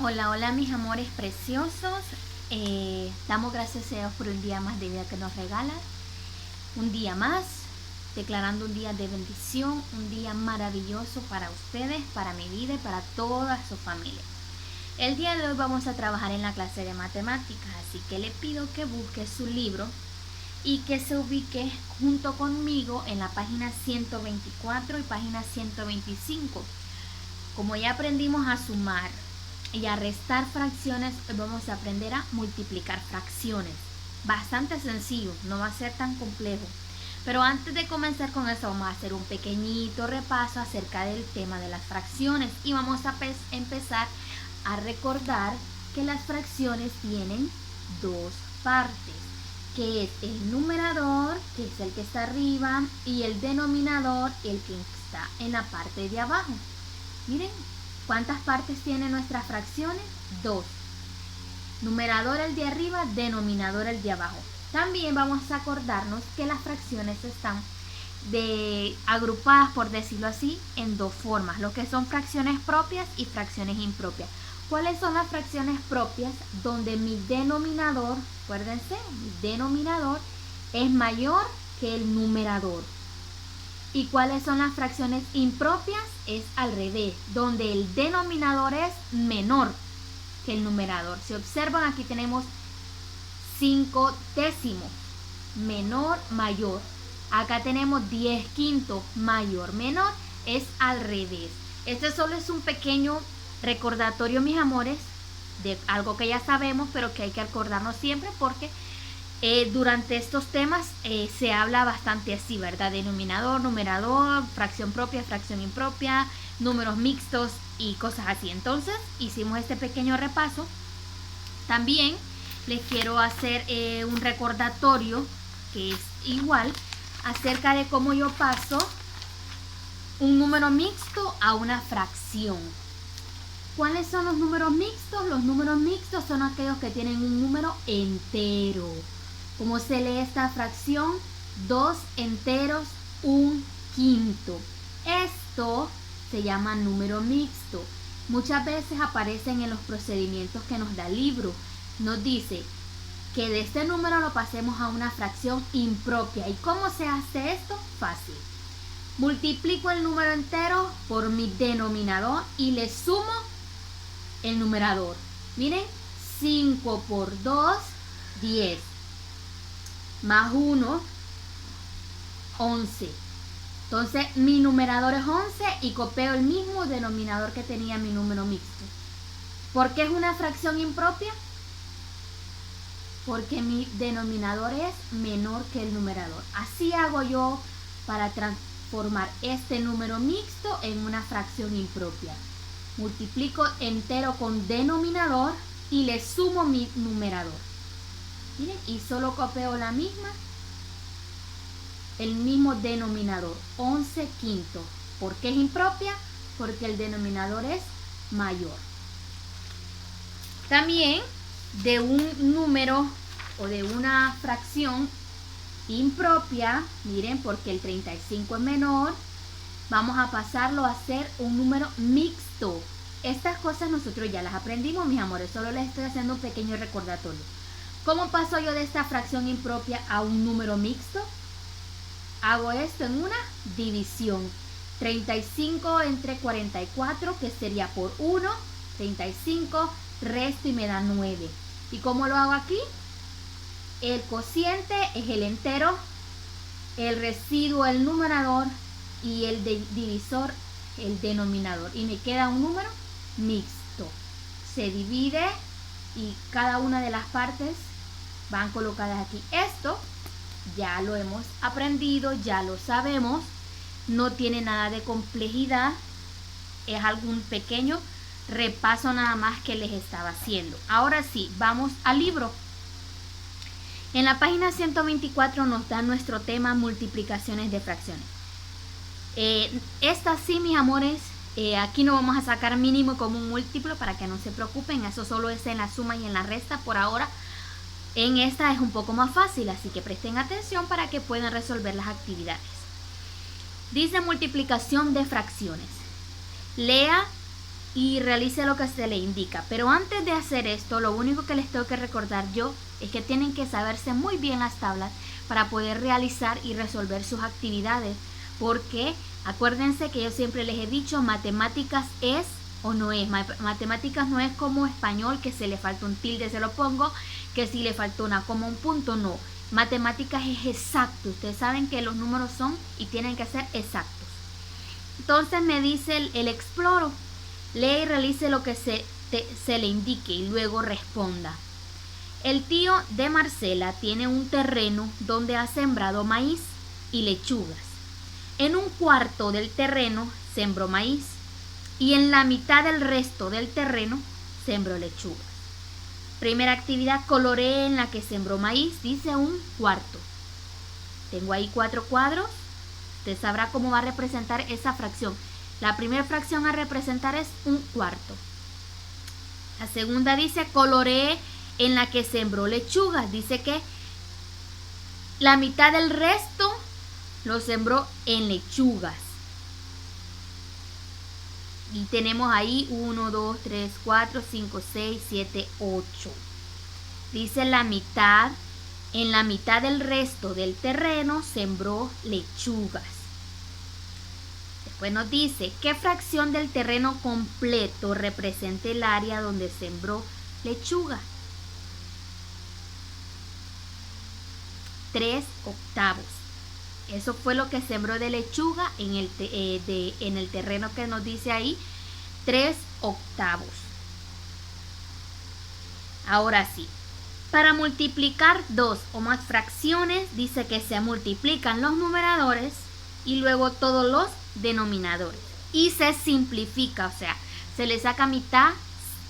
Hola, hola mis amores preciosos. Damos gracias a Dios por un día más de vida que nos regala. Un día más, declarando un día de bendición, un día maravilloso para ustedes, para mi vida y para toda su familia. El día de hoy vamos a trabajar en la clase de matemáticas, así que le pido que busque su libro y que se ubique junto conmigo en la página 124 y página 125. Como ya aprendimos a sumar y a restar fracciones, hoy vamos a aprender a multiplicar fracciones. Bastante sencillo, no va a ser tan complejo. Pero antes de comenzar con eso, vamos a hacer un pequeñito repaso acerca del tema de las fracciones y vamos a empezar a recordar que las fracciones tienen dos partes, que es el numerador, que es el que está arriba, y el denominador, el que está en la parte de abajo. Miren, ¿cuántas partes tienen nuestras fracciones? Dos. Numerador el de arriba, denominador el de abajo. También vamos a acordarnos que las fracciones están agrupadas, por decirlo así, en dos formas, lo que son fracciones propias y fracciones impropias. ¿Cuáles son las fracciones propias? Donde mi denominador, acuérdense, mi denominador es mayor que el numerador. ¿Y cuáles son las fracciones impropias? Es al revés, donde el denominador es menor que el numerador. Si observan, aquí tenemos 5 décimos, menor, mayor. Acá tenemos 10 quintos, mayor, menor, es al revés. Este solo es un pequeño recordatorio, mis amores, de algo que ya sabemos, pero que hay que acordarnos siempre porque durante estos temas se habla bastante así, ¿verdad? Denominador, numerador, fracción propia, fracción impropia, números mixtos y cosas así. Entonces hicimos este pequeño repaso. También les quiero hacer un recordatorio que es igual acerca de cómo yo paso un número mixto a una fracción. ¿Cuáles son los números mixtos? Los números mixtos son aquellos que tienen un número entero. ¿Cómo se lee esta fracción? 2 enteros, 1 quinto. Esto se llama número mixto. Muchas veces aparecen en los procedimientos que nos da el libro. Nos dice que de este número lo pasemos a una fracción impropia. ¿Y cómo se hace esto? Fácil. Multiplico el número entero por mi denominador y le sumo el numerador. Miren, 5 por 2, 10. Más 1, 11. Entonces mi numerador es 11 y copio el mismo denominador que tenía mi número mixto. ¿Por qué es una fracción impropia? Porque mi denominador es menor que el numerador. Así hago yo para transformar este número mixto en una fracción impropia. Multiplico entero con denominador y le sumo mi numerador. Miren, y solo copio el mismo denominador, 11 quintos. ¿Por qué es impropia? Porque el denominador es mayor. También de un número o de una fracción impropia, miren, porque el 35 es menor, vamos a pasarlo a ser un número mixto. Estas cosas nosotros ya las aprendimos, mis amores, solo les estoy haciendo un pequeño recordatorio. ¿Cómo paso yo de esta fracción impropia a un número mixto? Hago esto en una división. 35 entre 44, que sería por 1, 35, resto y me da 9. ¿Y cómo lo hago aquí? El cociente es el entero, el residuo el numerador y el divisor el denominador. Y me queda un número mixto. Se divide y cada una de las partes van colocadas aquí. Esto ya lo hemos aprendido, ya lo sabemos, no tiene nada de complejidad, es algún pequeño repaso nada más que les estaba haciendo. Ahora sí, vamos al libro. En la página 124 nos da nuestro tema multiplicaciones de fracciones. Esta sí, mis amores, aquí no vamos a sacar mínimo como un múltiplo para que no se preocupen, eso solo es en la suma y en la resta por ahora. En esta es un poco más fácil, así que presten atención para que puedan resolver las actividades. Dice multiplicación de fracciones. Lea y realice lo que se le indica. Pero antes de hacer esto, lo único que les tengo que recordar yo es que tienen que saberse muy bien las tablas para poder realizar y resolver sus actividades. Porque acuérdense que yo siempre les he dicho, matemáticas es o no es. Matemáticas no es como español, que se le falta un tilde, se lo pongo, que si le faltó una coma, un punto, no. Matemáticas es exacto. Ustedes saben que los números son y tienen que ser exactos. Entonces me dice el exploro. Lee y realice lo que se le indique y luego responda. El tío de Marcela tiene un terreno donde ha sembrado maíz y lechugas. En un cuarto del terreno sembró maíz y en la mitad del resto del terreno sembró lechugas. Primera actividad, coloree en la que sembró maíz, dice un cuarto. Tengo ahí 4 cuadros. Usted sabrá cómo va a representar esa fracción. La primera fracción a representar es un cuarto. La segunda dice coloree en la que sembró lechugas. Dice que la mitad del resto lo sembró en lechugas. Y tenemos ahí 1, 2, 3, 4, 5, 6, 7, 8. Dice la mitad, en la mitad del resto del terreno sembró lechugas. Después nos dice, ¿qué fracción del terreno completo representa el área donde sembró lechuga? 3 octavos. Eso fue lo que sembró de lechuga en el terreno que nos dice ahí, 3 octavos. Ahora sí, para multiplicar 2 o más fracciones, dice que se multiplican los numeradores y luego todos los denominadores. Y se simplifica, o sea, se le saca mitad,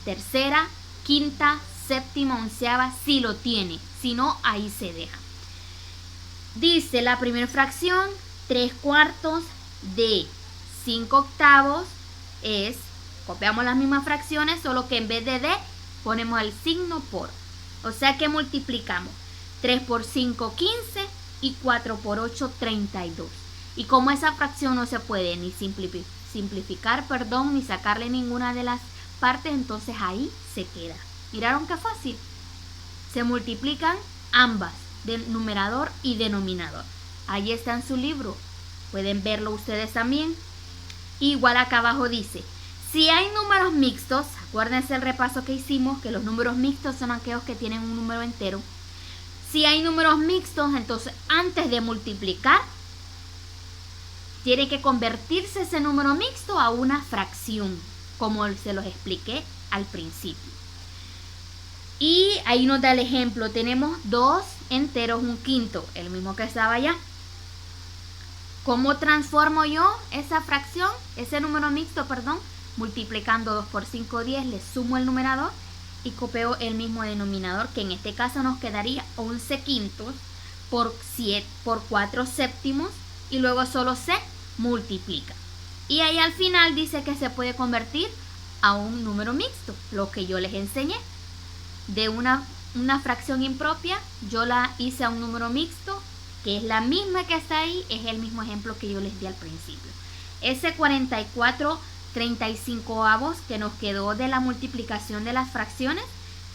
tercera, quinta, séptima, onceava, si lo tiene. Si no, ahí se deja. Dice la primera fracción, 3 cuartos de 5 octavos es, copiamos las mismas fracciones, solo que en vez de ponemos el signo por. O sea que multiplicamos 3 por 5, 15 y 4 por 8, 32. Y como esa fracción no se puede ni simplificar, ni sacarle ninguna de las partes, entonces ahí se queda. ¿Miraron qué fácil? Se multiplican ambas, de numerador y denominador. Ahí está en su libro. Pueden verlo ustedes también. Igual acá abajo dice, si hay números mixtos, acuérdense el repaso que hicimos, que los números mixtos son aquellos que tienen un número entero. Si hay números mixtos, entonces antes de multiplicar, tiene que convertirse ese número mixto a una fracción, como se los expliqué al principio. Y ahí nos da el ejemplo. Tenemos 2 enteros, un quinto, el mismo que estaba allá. ¿Cómo transformo yo esa fracción, ese número mixto, multiplicando 2 por 5, 10, le sumo el numerador y copio el mismo denominador, que en este caso nos quedaría 11 quintos por 4 séptimos, y luego solo se multiplica. Y ahí al final dice que se puede convertir a un número mixto, lo que yo les enseñé. De una fracción impropia, yo la hice a un número mixto, que es la misma que está ahí, es el mismo ejemplo que yo les di al principio. Ese 44/35 que nos quedó de la multiplicación de las fracciones,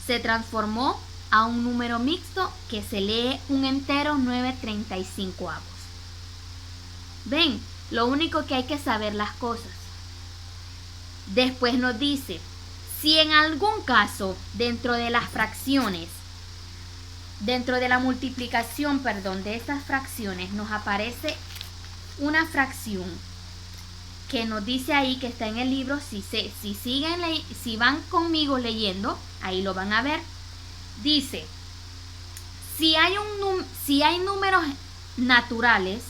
se transformó a un número mixto que se lee un entero 9/35. Ven, lo único que hay que saber las cosas. Después nos dice, si en algún caso dentro de las fracciones, dentro de la multiplicación, de estas fracciones, nos aparece una fracción que nos dice ahí, que está en el libro, si van conmigo leyendo, ahí lo van a ver. Dice, si hay números naturales,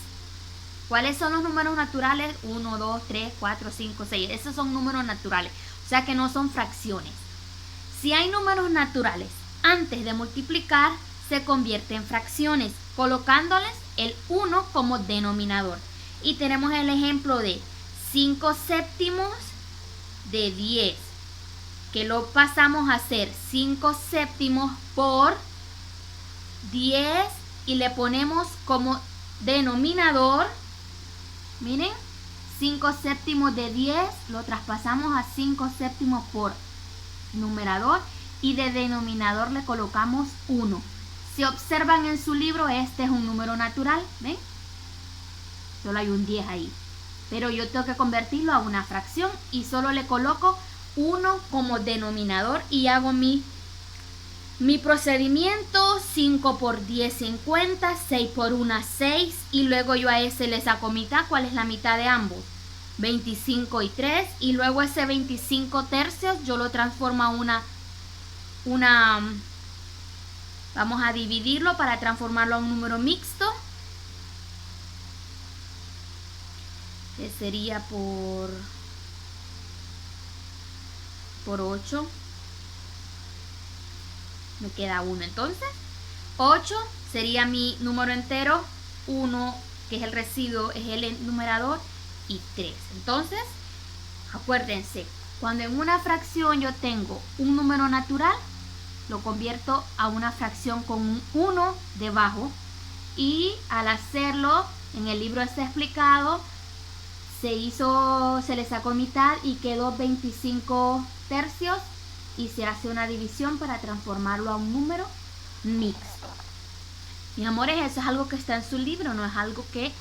¿cuáles son los números naturales? 1, 2, 3, 4, 5, 6. Esos son números naturales, o sea que no son fracciones. Si hay números naturales, antes de multiplicar, se convierte en fracciones, colocándoles el 1 como denominador. Y tenemos el ejemplo de 5 séptimos de 10, que lo pasamos a hacer 5 séptimos por 10 y le ponemos como denominador, miren, 5 séptimos de 10 lo traspasamos a 5 séptimos por numerador y de denominador le colocamos 1. Si observan en su libro, este es un número natural, ¿ven? Solo hay un 10 ahí. Pero yo tengo que convertirlo a una fracción y solo le coloco 1 como denominador y hago mi procedimiento. 5 por 10, 50, 6 por 1, 6 y luego yo a ese le saco mitad. ¿Cuál es la mitad de ambos? 25 y 3 y luego ese 25 tercios yo lo transformo a vamos a dividirlo para transformarlo a un número mixto, que sería por 8. Me queda 1 entonces. 8 sería mi número entero, 1 que es el residuo es el numerador y 3. Entonces, acuérdense, cuando en una fracción yo tengo un número natural, lo convierto a una fracción con un 1 debajo y al hacerlo, en el libro está explicado, se le sacó mitad y quedó 25 tercios y se hace una división para transformarlo a un número mixto. Mis amores, eso es algo que está en su libro, no es algo que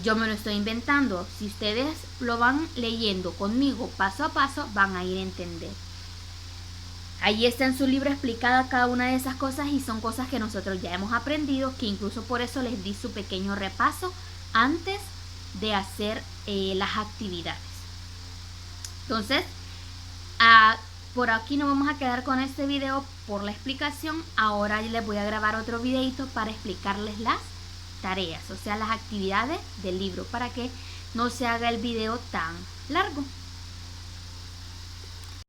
yo me lo estoy inventando. Si ustedes lo van leyendo conmigo paso a paso, van a ir a entender. Ahí está en su libro explicada cada una de esas cosas y son cosas que nosotros ya hemos aprendido, que incluso por eso les di su pequeño repaso antes de hacer las actividades. Entonces, por aquí nos vamos a quedar con este video por la explicación. Ahora les voy a grabar otro videito para explicarles las tareas, o sea, las actividades del libro, para que no se haga el video tan largo.